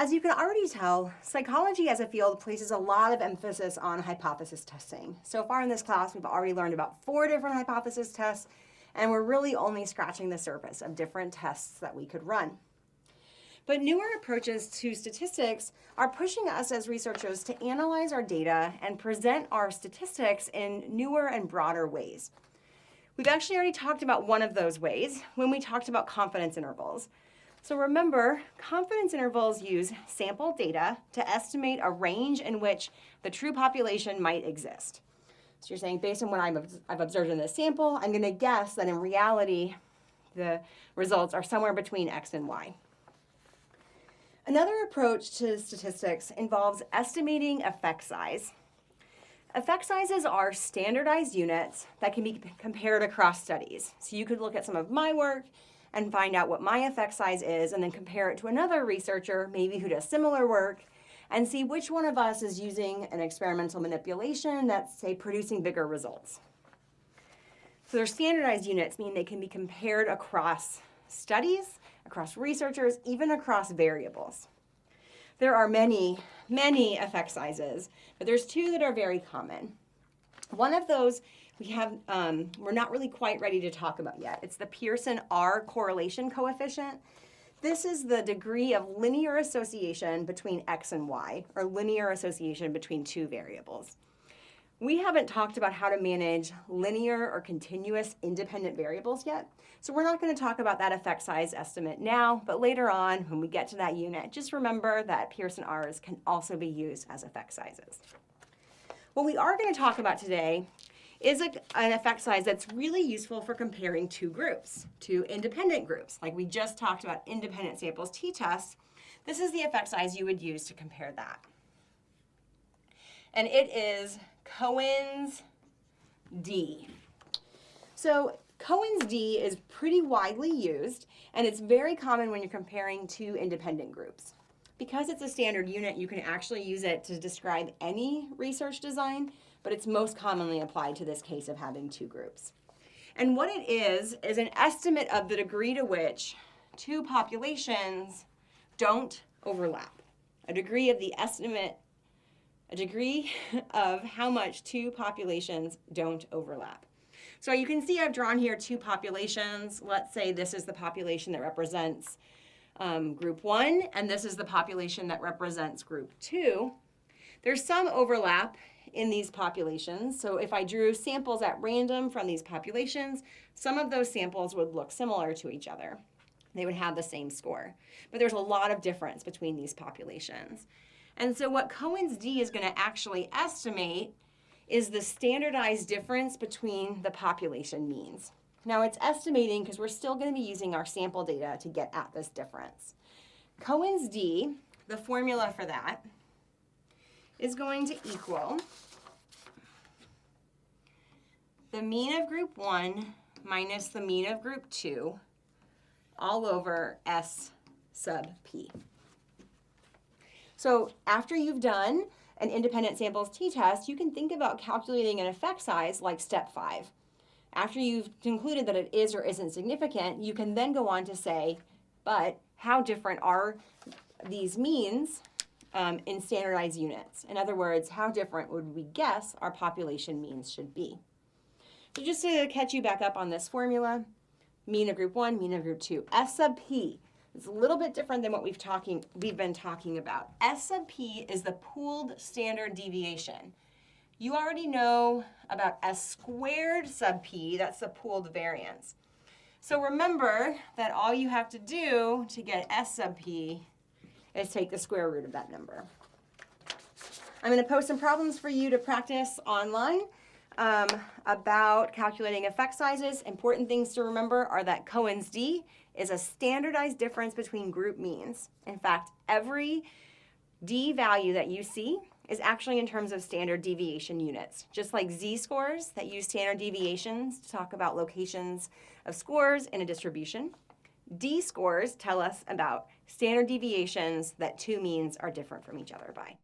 as you can already tell, psychology as a field places a lot of emphasis on hypothesis testing. So far in this class, we've already learned about 4 different hypothesis tests, and we're really only scratching the surface of different tests that we could run. But newer approaches to statistics are pushing us as researchers to analyze our data and present our statistics in newer and broader ways. We've actually already talked about one of those ways when we talked about confidence intervals. So remember, confidence intervals use sample data to estimate a range in which the true population might exist. So you're saying, based on what I've observed in this sample, I'm going to guess that in reality, the results are somewhere between X and Y. Another approach to statistics involves estimating effect size. Effect sizes are standardized units that can be compared across studies. So you could look at some of my work and find out what my effect size is and then compare it to another researcher, maybe who does similar work, and see which one of us is using an experimental manipulation that's, say, producing bigger results. So their standardized units mean they can be compared across studies, across researchers, even across variables. There are many, many effect sizes, but there's 2 that are very common. One of those we're not really quite ready to talk about yet. It's the Pearson R correlation coefficient. This is the degree of linear association between X and Y, or linear association between 2 variables. We haven't talked about how to manage linear or continuous independent variables yet, so we're not going to talk about that effect size estimate now, but later on, when we get to that unit, just remember that Pearson R's can also be used as effect sizes. What we are going to talk about today is an effect size that's really useful for comparing 2 groups, 2 independent groups. Like we just talked about independent samples t-tests, this is the effect size you would use to compare that. And it is Cohen's d. So Cohen's d is pretty widely used, and it's very common when you're comparing 2 independent groups. Because it's a standard unit, you can actually use it to describe any research design, but it's most commonly applied to this case of having 2 groups. And what it is an estimate of the degree to which 2 populations don't overlap. A degree of how much 2 populations don't overlap. So you can see I've drawn here 2 populations. Let's say this is the population that represents group 1, and this is the population that represents group 2. There's some overlap in these populations. So if I drew samples at random from these populations, some of those samples would look similar to each other. They would have the same score. But there's a lot of difference between these populations. And so what Cohen's d is going to actually estimate is the standardized difference between the population means. Now it's estimating because we're still going to be using our sample data to get at this difference. Cohen's d, the formula for that, is going to equal the mean of group 1 minus the mean of group 2 all over S sub p. So after you've done an independent samples t-test, you can think about calculating an effect size like step 5. After you've concluded that it is or isn't significant, you can then go on to say, but how different are these means in standardized units? In other words, how different would we guess our population means should be? So just to catch you back up on this formula, mean of group 1, mean of group 2. S sub p is a little bit different than what we've been talking about. S sub p is the pooled standard deviation. You already know about S squared sub p, that's the pooled variance. So remember that all you have to do to get S sub p is take the square root of that number. I'm going to post some problems for you to practice online about calculating effect sizes. Important things to remember are that Cohen's d is a standardized difference between group means. In fact, every d value that you see is actually in terms of standard deviation units. Just like z-scores that use standard deviations to talk about locations of scores in a distribution, d-scores tell us about standard deviations that 2 means are different from each other by.